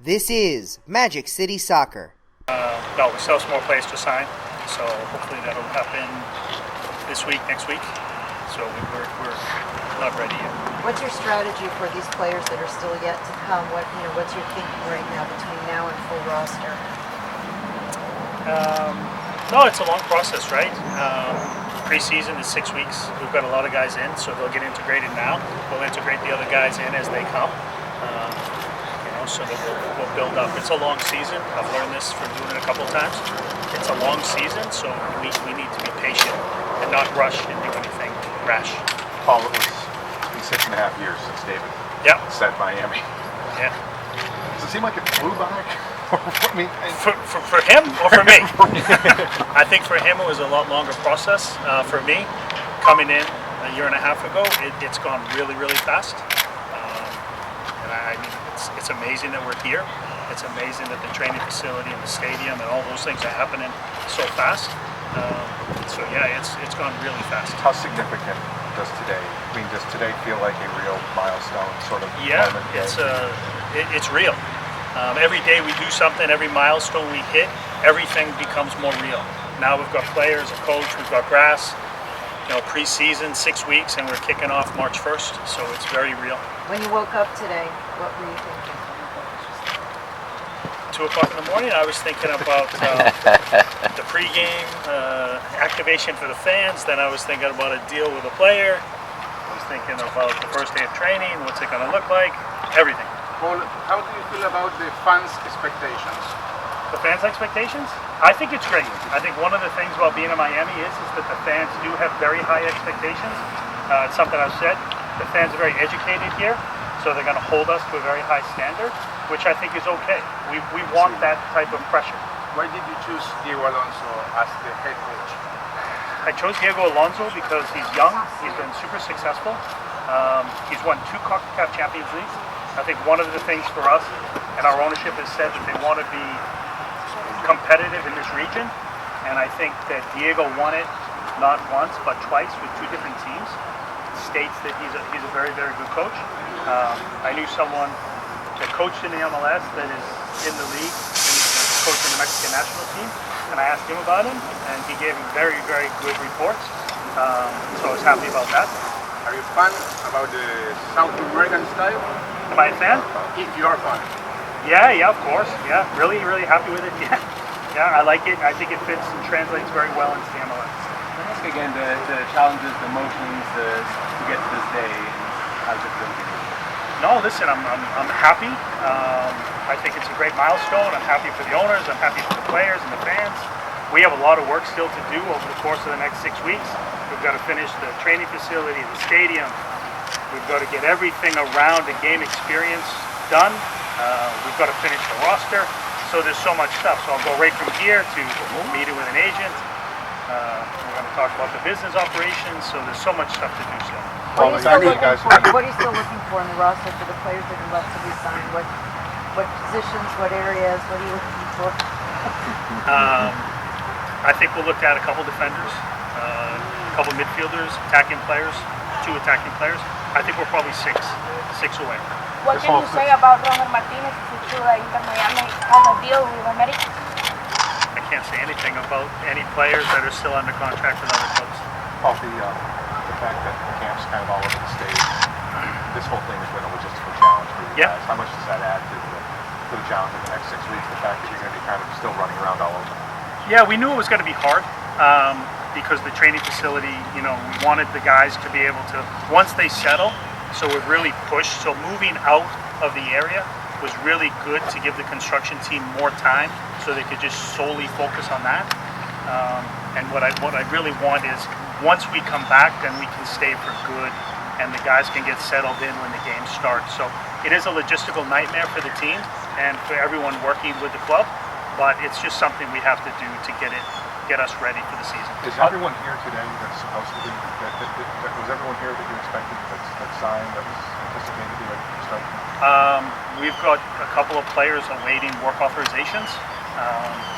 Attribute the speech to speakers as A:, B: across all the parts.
A: This is Magic City Soccer.
B: No, we still have some more players to sign, so hopefully that'll happen this week, next week. So we're not ready yet.
C: What's your strategy for these players that are still yet to come? What's your thinking right now between now and full roster?
B: No, it's a long process, right? Preseason is 6 weeks. We've got a lot of guys in, so they'll get integrated now. We'll integrate the other guys in as they come. So that we'll build up. It's a long season. I've learned this from doing it a couple of times. It's a long season, so we need to be patient and not rush and do anything rash.
D: Paul, it's been 6.5 years since David said Miami.
B: Yeah.
D: Does it seem like it flew by?
B: For him or for me? I think for him it was a lot longer process. For me, coming in a year and a half ago, it's gone really, really fast. I mean, it's amazing that we're here. It's amazing that the training facility and the stadium and all those things are happening so fast. It's gone really fast.
D: How significant does today feel like a real milestone sort of moment?
B: It's real. Every day we do something, every milestone we hit, everything becomes more real. Now we've got players, a coach, we've got grass. Pre-season, 6 weeks, and we're kicking off March 1st, so it's very real.
C: When you woke up today, what were you thinking?
B: 2 o'clock in the morning, I was thinking about the pregame activation for the fans. Then I was thinking about a deal with a player. I was thinking about the first day of training, what's it going to look like, everything.
E: Paul, how do you feel about the fans' expectations?
B: The fans' expectations? I think it's great. I think one of the things about being in Miami is that the fans do have very high expectations. It's something I've said. The fans are very educated here, so they're going to hold us to a very high standard, which I think is okay. We want that type of pressure.
E: Why did you choose Diego Alonso as the head coach?
B: I chose Diego Alonso because he's young, he's been super successful. He's won 2 CONCACAF Champions Leagues. I think one of the things for us, and our ownership has said that they want to be competitive in this region, and I think that Diego won it not once but twice with 2 different teams. States that he's a very, very good coach. I knew someone that coached in the MLS that is in the league and coaching the Mexican national team, and I asked him about him, and he gave me very, very good reports. So I was happy about that.
E: Are you a fan about the South American style?
B: Am I a fan?
E: If you are a fan.
B: Yeah, of course. Yeah, really, really happy with it. Yeah, I like it. I think it fits and translates very well into the MLS.
F: Again, the challenges, the emotions to get to this day, how's it feel?
B: No, listen, I'm happy. I think it's a great milestone. I'm happy for the owners. I'm happy for the players and the fans. We have a lot of work still to do over the course of the next 6 weeks. We've got to finish the training facility, the stadium. We've got to get everything around the game experience done. We've got to finish the roster. So there's so much stuff. So I'll go right from here to meeting with an agent. We're going to talk about the business operations. So there's so much stuff to do still.
C: What are you still looking for in the roster for the players that are left to be signed? What positions, what areas, what are you looking for?
B: I think we'll look at a couple defenders, a couple midfielders, attacking players, 2 attacking players. I think we're probably six away.
G: What can you say about Roger Martinez? Is it true that Inter Miami has a deal with America?
B: I can't say anything about any players that are still under contract with other clubs.
D: Paul, the fact that the camp's kind of all over the state, this whole thing has been a logistical challenge for you guys. How much does that add to the challenge of the next 6 weeks, the fact that you're going to be kind of still running around all over?
B: Yeah, we knew it was going to be hard because the training facility, we wanted the guys to be able to, once they settle, so we've really pushed. So moving out of the area was really good to give the construction team more time so they could just solely focus on that. And what I really want is once we come back, then we can stay for good and the guys can get settled in when the game starts. So it is a logistical nightmare for the team and for everyone working with the club, but it's just something we have to do to get us ready for the season.
D: Is everyone here today that's supposed to be, was everyone here that you expected that's signed, that was anticipated to be ready to start?
B: We've got a couple of players awaiting work authorizations,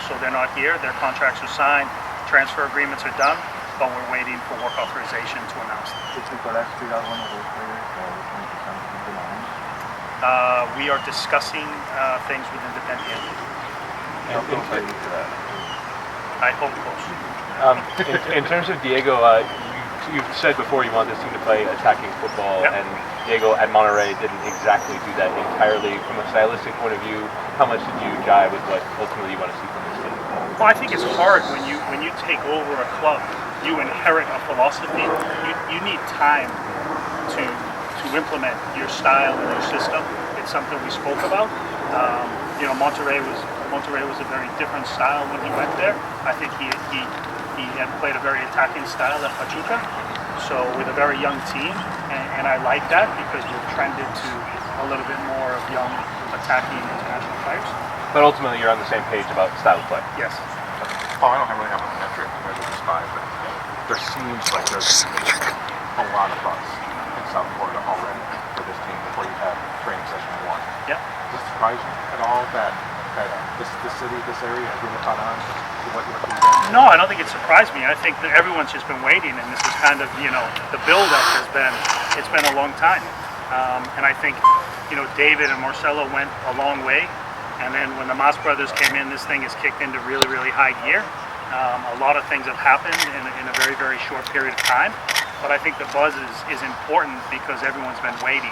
B: so they're not here. Their contracts are signed, transfer agreements are done, but we're waiting for work authorization to announce them. We are discussing things with Independiente. I hope close.
H: In terms of Diego, you've said before you want this team to play attacking football,
B: Yep.
H: and Diego at Monterrey didn't exactly do that entirely. From a stylistic point of view, how much did you jive with what ultimately you want to see from this team?
B: Well, I think it's hard when you take over a club. You inherit a philosophy. You need time to implement your style and your system. It's something we spoke about. Monterrey was a very different style when he went there. I think he had played a very attacking style at Pachuca, so with a very young team, and I like that because we've trended to a little bit more of young attacking international players.
H: But ultimately, you're on the same page about style of play.
B: Yes.
D: Paul, I don't really have a metric to measure this by, but there seems like there's a lot of buzz in South Florida already for this team before you have training session 1.
B: Yep.
D: Does it surprise you at all that this city, this area has really caught on to what you're doing?
B: No, I don't think it surprised me. I think that everyone's just been waiting, and this is kind of, the build-up it's been a long time. And I think, David and Marcelo went a long way, and then when the Mas brothers came in, this thing has kicked into really, really high gear. A lot of things have happened in a very, very short period of time, but I think the buzz is important because everyone's been waiting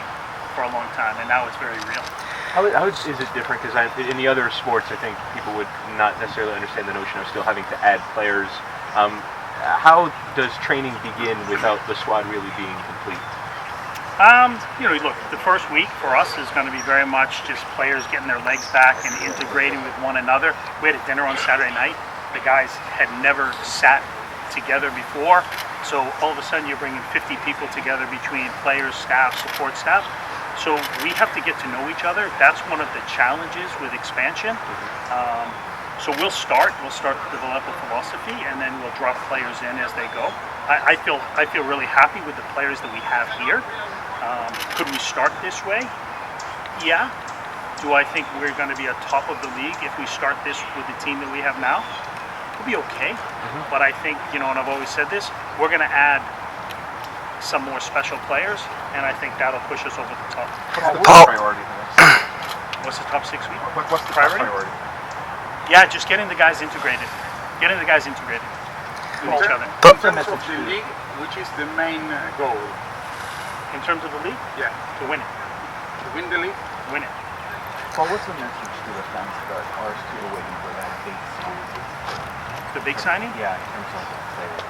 B: for a long time, and now it's very real.
H: How is it different? Because in the other sports, I think people would not necessarily understand the notion of still having to add players. How does training begin without the squad really being complete?
B: Look, the first week for us is going to be very much just players getting their legs back and integrating with one another. We had a dinner on Saturday night. The guys had never sat together before, so all of a sudden you're bringing 50 people together between players, staff, support staff. So we have to get to know each other. That's one of the challenges with expansion. So we'll start to develop a philosophy, and then we'll drop players in as they go. I feel really happy with the players that we have here. Could we start this way? Yeah. Do I think we're going to be at top of the league if we start this with the team that we have now? We'll be okay. But I think, and I've always said this, we're going to add some more special players, and I think that'll push us over the top.
D: What's the priority for this?
B: What's the top 6 weeks?
D: What's the priority?
B: Yeah, just getting the guys integrated. With each other.
E: In terms of the league, which is the main goal?
B: In terms of the league?
E: Yeah.
B: To win it.
E: To win the league?
B: Win it.
I: Paul, what's the message to the fans that are still waiting for that big signing?
B: The big signing?
I: Yeah, in terms of the players.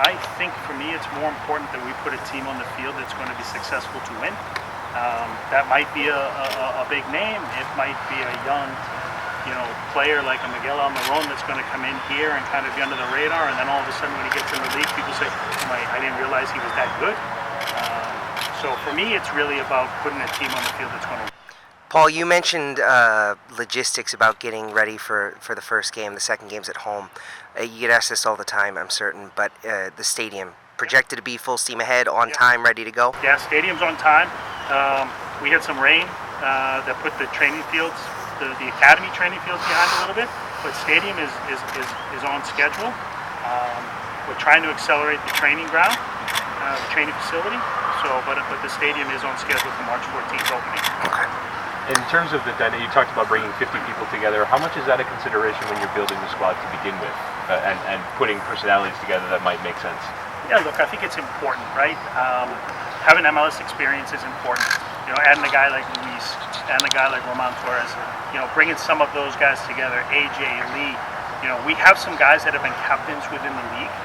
B: I think for me it's more important that we put a team on the field that's going to be successful to win. That might be a big name. It might be a young, player like a Miguel Almiron that's going to come in here and kind of be under the radar, and then all of a sudden when he gets in the league, people say, I didn't realize he was that good. So for me, it's really about putting a team on the field that's going to win.
A: Paul, you mentioned logistics about getting ready for the first game. The second game's at home. You get asked this all the time, I'm certain, but the stadium, projected to be full steam ahead, on time, ready to go?
B: Yeah, stadium's on time. We had some rain that put the training fields, the academy training fields behind a little bit, but stadium is on schedule. We're trying to accelerate the training ground, the training facility, but the stadium is on schedule for March 14th opening.
A: Okay.
H: In terms of you talked about bringing 50 people together. How much is that a consideration when you're building the squad to begin with, and putting personalities together that might make sense?
B: Yeah, look, I think it's important, right? Having MLS experience is important. Adding a guy like Luis, adding a guy like Roman Torres, bringing some of those guys together, AJ, Lee. We have some guys that have been captains within the league,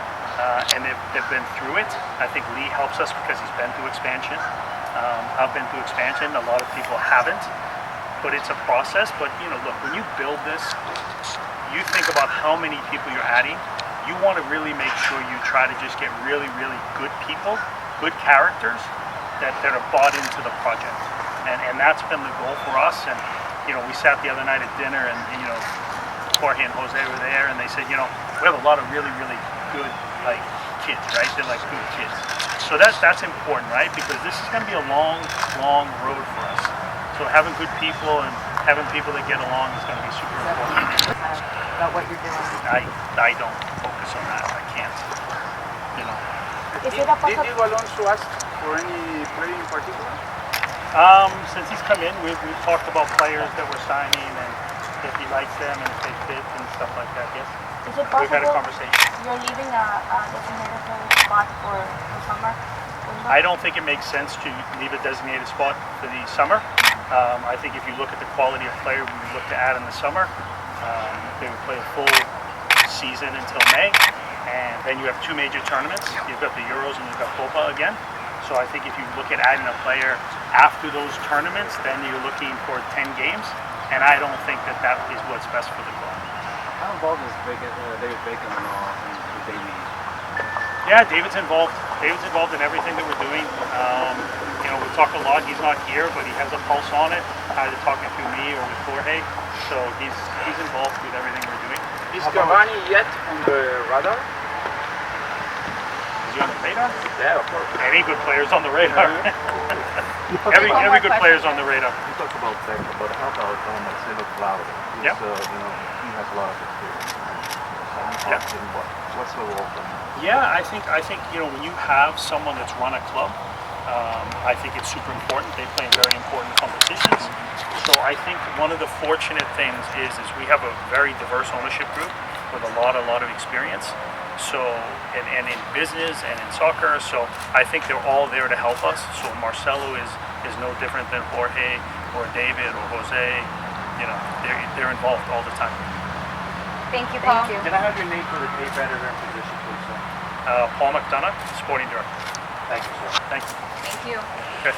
B: and they've been through it. I think Lee helps us because he's been through expansion. I've been through expansion. A lot of people haven't. But it's a process. But look, when you build this, you think about how many people you're adding. You want to really make sure you try to just get really, really good people, good characters that are bought into the project. And that's been the goal for us. And we sat the other night at dinner, and Jorge and Jose were there, and they said, we have a lot of really, really good kids, right? They're like good kids. So that's important, right? Because this is going to be a long, long road for us. So having good people and having people that get along is going to be super important.
C: About what you're doing.
B: I don't focus on that. I can't.
G: Is it a
E: Did Diego Alonso ask for any player in particular?
B: Since he's come in, we've talked about players that we're signing and if he likes them and if they fit and stuff like that, yes.
G: Is it
B: We've had a
G: possible
B: conversation.
G: you're leaving a designated player spot for the summer?
B: I don't think it makes sense to leave a designated spot for the summer. I think if you look at the quality of player we would look to add in the summer, they would play a full season until May, and then you have 2 major tournaments. You've got the Euros and you've got Copa again. So I think if you look at adding a player after those tournaments, then you're looking for 10 games, and I don't think that is what's best for the club.
F: How involved is David Bacon and all in the baby?
B: Yeah, David's involved. David's involved in everything that we're doing. We talk a lot. He's not here, but he has a pulse on it, either talking through me or with Jorge. So he's involved with everything we're doing.
E: Is Cavani yet on the radar?
B: Is he on the radar?
E: Yeah, of course.
B: Any good players on the radar. every good player's on the radar.
I: You talk about Beckham, but how about Marcelo Claudio?
B: Yep.
I: He has a lot of experience. What's the role for him?
B: Yeah, I think when you have someone that's run a club, I think it's super important. They play in very important competitions. So I think one of the fortunate things is we have a very diverse ownership group with a lot of experience. So and in business and in soccer. So I think they're all there to help us. So Marcelo is no different than Jorge or David or Jose. They're involved all the time.
G: Thank you, Paul.
F: Can I have your name for the tape editor and position, please, sir?
B: Paul McDonough, Sporting Director.
F: Thank you, sir.
B: Thank you.
G: Thank you.
B: Okay.